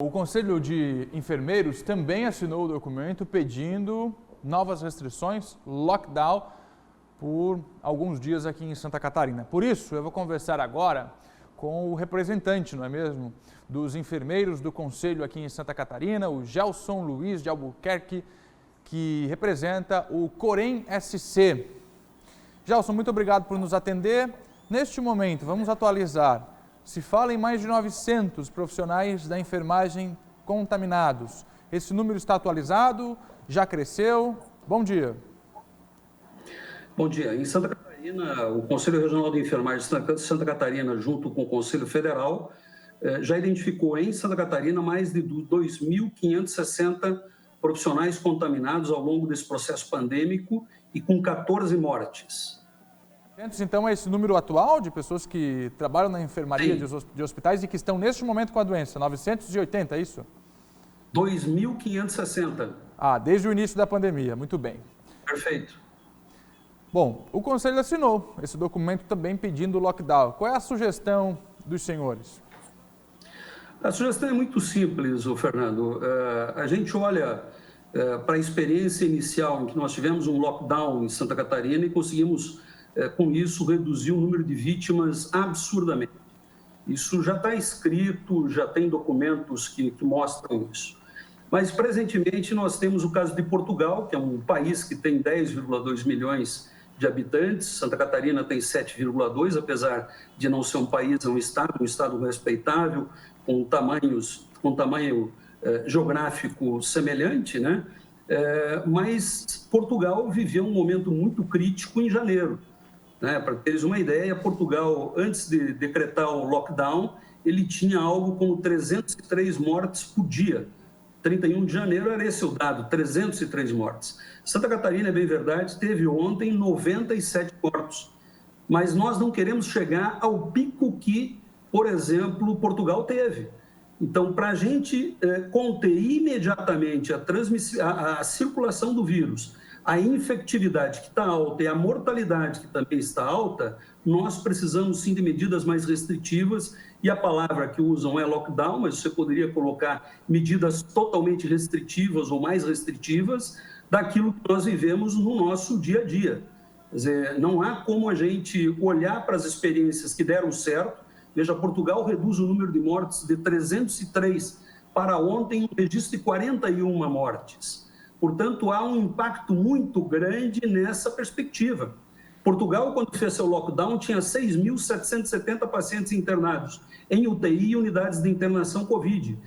O Conselho de Enfermeiros também assinou o documento pedindo novas restrições, lockdown, por alguns dias aqui em Santa Catarina. Por isso, eu vou conversar agora com o representante, não é mesmo, dos enfermeiros do Conselho aqui em Santa Catarina, o Gelson Luiz de Albuquerque, que representa o Corém SC. Gelson, muito obrigado por nos atender. Neste momento, vamos atualizar. Se fala em mais de 900 profissionais da enfermagem contaminados. Esse número está atualizado? Já cresceu? Bom dia. Bom dia. Em Santa Catarina, o Conselho Regional de Enfermagem de Santa Catarina, junto com o Conselho Federal, já identificou em Santa Catarina mais de 2.560 profissionais contaminados ao longo desse processo pandêmico e com 14 mortes. Então, é esse número atual de pessoas que trabalham na enfermaria de hospitais e que estão neste momento com a doença, 980, é isso? 2.560. Desde o início da pandemia, muito bem. Perfeito. Bom, o Conselho assinou esse documento também pedindo lockdown. Qual é a sugestão dos senhores? A sugestão é muito simples, Fernando. A gente olha para a experiência inicial em que nós tivemos um lockdown em Santa Catarina e conseguimos, com isso, reduzir o número de vítimas absurdamente. Isso já está escrito, já tem documentos que mostram isso. Mas, presentemente, nós temos o caso de Portugal, que é um país que tem 10,2 milhões de habitantes. Santa Catarina tem 7,2, apesar de não ser um país, é um estado respeitável, com tamanho geográfico semelhante, né? Mas Portugal viveu um momento muito crítico em janeiro. Para teres uma ideia, Portugal, antes de decretar o lockdown, ele tinha algo como 303 mortes por dia. 31 de janeiro era esse o dado, 303 mortes. Santa Catarina, é bem verdade, teve ontem 97 mortos. Mas nós não queremos chegar ao pico que, por exemplo, Portugal teve. Então, para a gente conter imediatamente a circulação do vírus, a infectividade que está alta e a mortalidade que também está alta, nós precisamos sim de medidas mais restritivas, e a palavra que usam é lockdown, mas você poderia colocar medidas totalmente restritivas ou mais restritivas daquilo que nós vivemos no nosso dia a dia. Quer dizer, não há como a gente olhar para as experiências que deram certo. Veja, Portugal reduz o número de mortes de 303 para ontem, um registro de 41 mortes. Portanto, há um impacto muito grande nessa perspectiva. Portugal, quando fez seu lockdown, tinha 6.770 pacientes internados em UTI e unidades de internação Covid.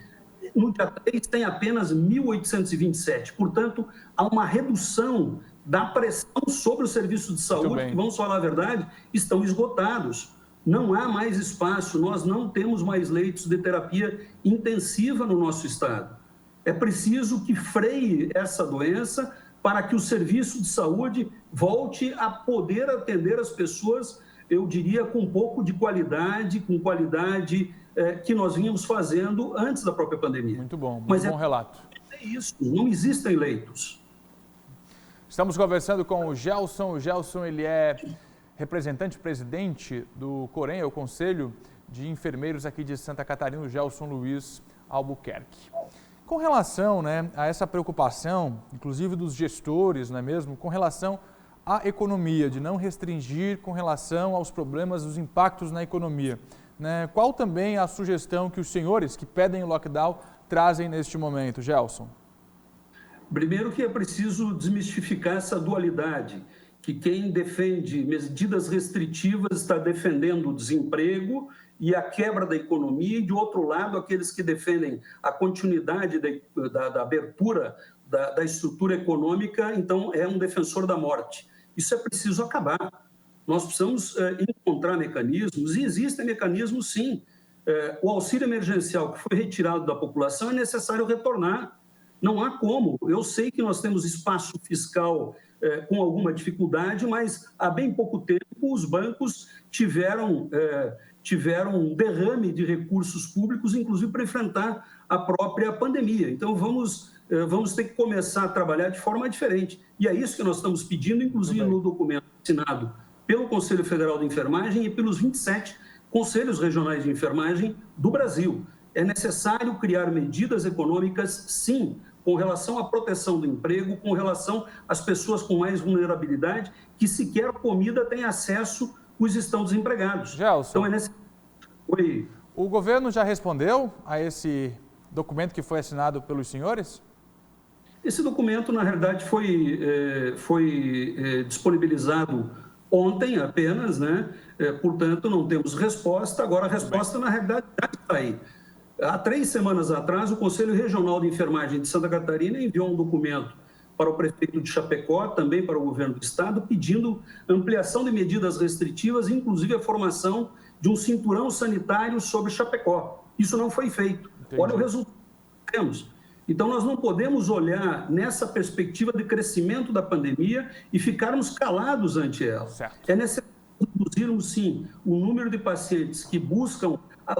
No dia 3, tem apenas 1.827. Portanto, há uma redução da pressão sobre os serviços de saúde, que, vamos falar a verdade, estão esgotados. Não há mais espaço, nós não temos mais leitos de terapia intensiva no nosso estado. É preciso que freie essa doença para que o serviço de saúde volte a poder atender as pessoas, eu diria, com um pouco de qualidade, que nós vínhamos fazendo antes da própria pandemia. Muito bom, bom relato. É isso, não existem leitos. Estamos conversando com o Gelson. O Gelson, ele é representante presidente do Corém, o Conselho de Enfermeiros aqui de Santa Catarina, o Gelson Luiz Albuquerque. Com relação, a essa preocupação, inclusive dos gestores, não é mesmo, com relação à economia, de não restringir com relação aos problemas, os impactos na economia, qual também a sugestão que os senhores que pedem o lockdown trazem neste momento, Gelson? Primeiro que é preciso desmistificar essa dualidade, que quem defende medidas restritivas está defendendo o desemprego e a quebra da economia, e, de outro lado, aqueles que defendem a continuidade da abertura da estrutura econômica, então é um defensor da morte. Isso é preciso acabar. Nós precisamos encontrar mecanismos, e existem mecanismos, sim. O auxílio emergencial que foi retirado da população é necessário retornar. Não há como. Eu sei que nós temos espaço fiscal com alguma dificuldade, mas há bem pouco tempo os bancos tiveram um derrame de recursos públicos, inclusive para enfrentar a própria pandemia. Então, vamos ter que começar a trabalhar de forma diferente. E é isso que nós estamos pedindo, inclusive no documento assinado pelo Conselho Federal de Enfermagem e pelos 27 conselhos regionais de enfermagem do Brasil. É necessário criar medidas econômicas, sim, com relação à proteção do emprego, com relação às pessoas com mais vulnerabilidade, que sequer comida têm acesso, os estão desempregados. Gelson, então é necessário... Oi. O governo já respondeu a esse documento que foi assinado pelos senhores? Esse documento, na realidade, foi disponibilizado ontem apenas, né? Portanto, não temos resposta. Agora, a resposta, na realidade, já está aí. Há 3 semanas atrás, o Conselho Regional de Enfermagem de Santa Catarina enviou um documento para o prefeito de Chapecó, também para o governo do estado, pedindo ampliação de medidas restritivas, inclusive a formação de um cinturão sanitário sobre Chapecó. Isso não foi feito. Entendi. Olha o resultado que temos. Então, nós não podemos olhar nessa perspectiva de crescimento da pandemia e ficarmos calados ante ela. Certo. É necessário reduzirmos, sim, o número de pacientes que buscam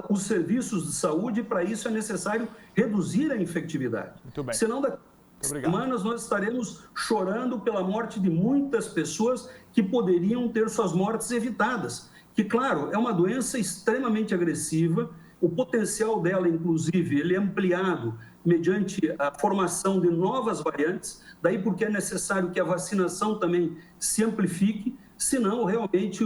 os serviços de saúde, e para isso é necessário reduzir a infectividade. Muito bem. Senão, daqui a semanas, nós estaremos chorando pela morte de muitas pessoas que poderiam ter suas mortes evitadas. Que, claro, é uma doença extremamente agressiva, o potencial dela, inclusive, ele é ampliado mediante a formação de novas variantes, daí porque é necessário que a vacinação também se amplifique, senão realmente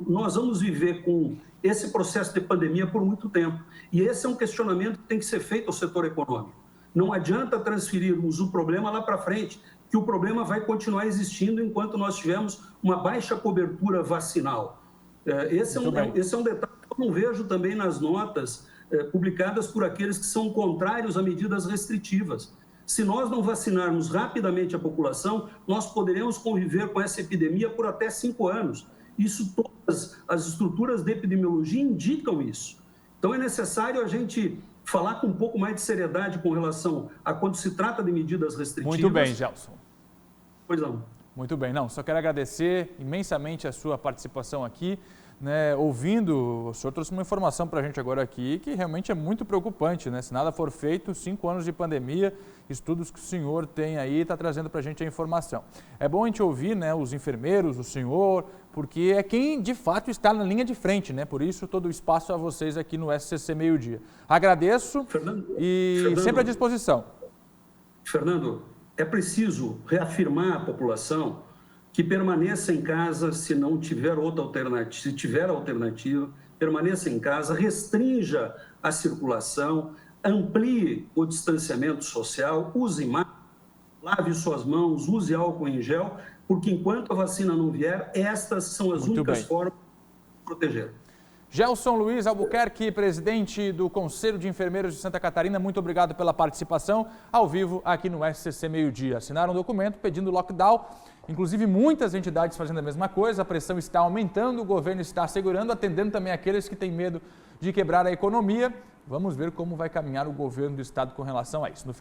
nós vamos viver com esse processo de pandemia por muito tempo. E esse é um questionamento que tem que ser feito ao setor econômico. Não adianta transferirmos o problema lá para frente, que o problema vai continuar existindo enquanto nós tivermos uma baixa cobertura vacinal. Esse é um detalhe que eu não vejo também nas notas publicadas por aqueles que são contrários a medidas restritivas. Se nós não vacinarmos rapidamente a população, nós poderemos conviver com essa epidemia por até 5 anos. Isso, todas as estruturas de epidemiologia indicam isso. Então, é necessário a gente falar com um pouco mais de seriedade com relação a quando se trata de medidas restritivas. Muito bem, Gelson. Pois não. Muito bem. Não, só quero agradecer imensamente a sua participação aqui. Né, ouvindo, o senhor trouxe uma informação para a gente agora aqui que realmente é muito preocupante, né? Se nada for feito, 5 anos de pandemia, estudos que o senhor tem aí, está trazendo para a gente a informação. É bom a gente ouvir, né, os enfermeiros, o senhor, porque é quem de fato está na linha de frente, né? Por isso todo o espaço a vocês aqui no SCC Meio Dia. Agradeço e sempre à disposição. Fernando, é preciso reafirmar à população que permaneça em casa se não tiver outra alternativa. Se tiver alternativa, permaneça em casa, restrinja a circulação, amplie o distanciamento social, use máscara, lave suas mãos, use álcool em gel, porque enquanto a vacina não vier, estas são as únicas formas de proteger. Gelson Luiz Albuquerque, presidente do Conselho de Enfermeiros de Santa Catarina, muito obrigado pela participação ao vivo aqui no SCC Meio Dia. Assinaram um documento pedindo lockdown, inclusive muitas entidades fazendo a mesma coisa, a pressão está aumentando, o governo está segurando, atendendo também aqueles que têm medo de quebrar a economia. Vamos ver como vai caminhar o governo do estado com relação a isso.